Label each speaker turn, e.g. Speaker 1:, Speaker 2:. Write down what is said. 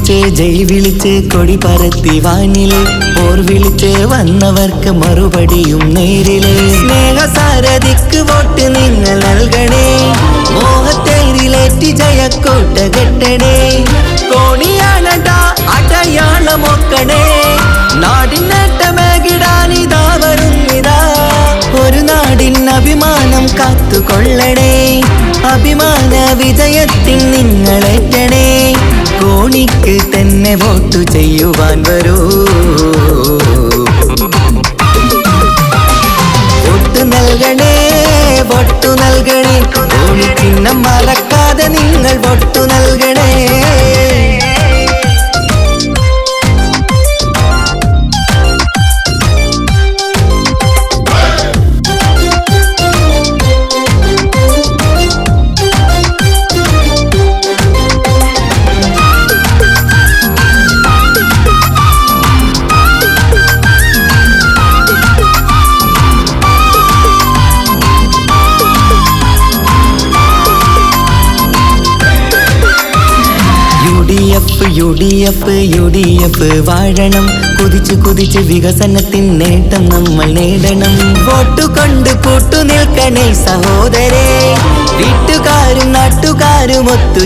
Speaker 1: വിളിച്ച് ജയ് വിളിച്ച് കൊടി പറത്തി വാനിലെ ഓർ വിളിച്ച് വന്നവർക്ക് മറുപടിയും നേരിലെ സ്നേഹസാരഥിക്ക് വോട്ട് നിങ്ങൾ നൽകണേ മോഹത്തേരിലേറ്റി ജയക്കോട്ട കെട്ടണേ കോണിയാണടാ അടയാളമൊക്കണേ നാടിനേട്ടമേകിടാനിതാ വരുന്നിതാ ഒരു നാടിൻ അഭിമാനം കാത്തുകൊള്ളണേ അഭിമാന വിജയത്തിൽ നിങ്ങളേറ്റണേ കോണിക്ക് തന്നെ വോട്ടു ചെയ്യുവാൻ വരൂ വോട്ടു നൽകണേ വോട്ടു നൽകണേ കോണി ചിഹ്നം മറക്കാതെ നിങ്ങൾ വോട്ടു നൽകണേ UDF വാഴണം കുതിച്ചു കുതിച്ച് വികസനത്തിൻ നേട്ടം നമ്മൾ നേടണം വോട്ടു കൊണ്ട് കൂട്ടു നിൽക്കണേ സഹോദരേ വീട്ടുകാരും നാട്ടുകാരും ഒത്തു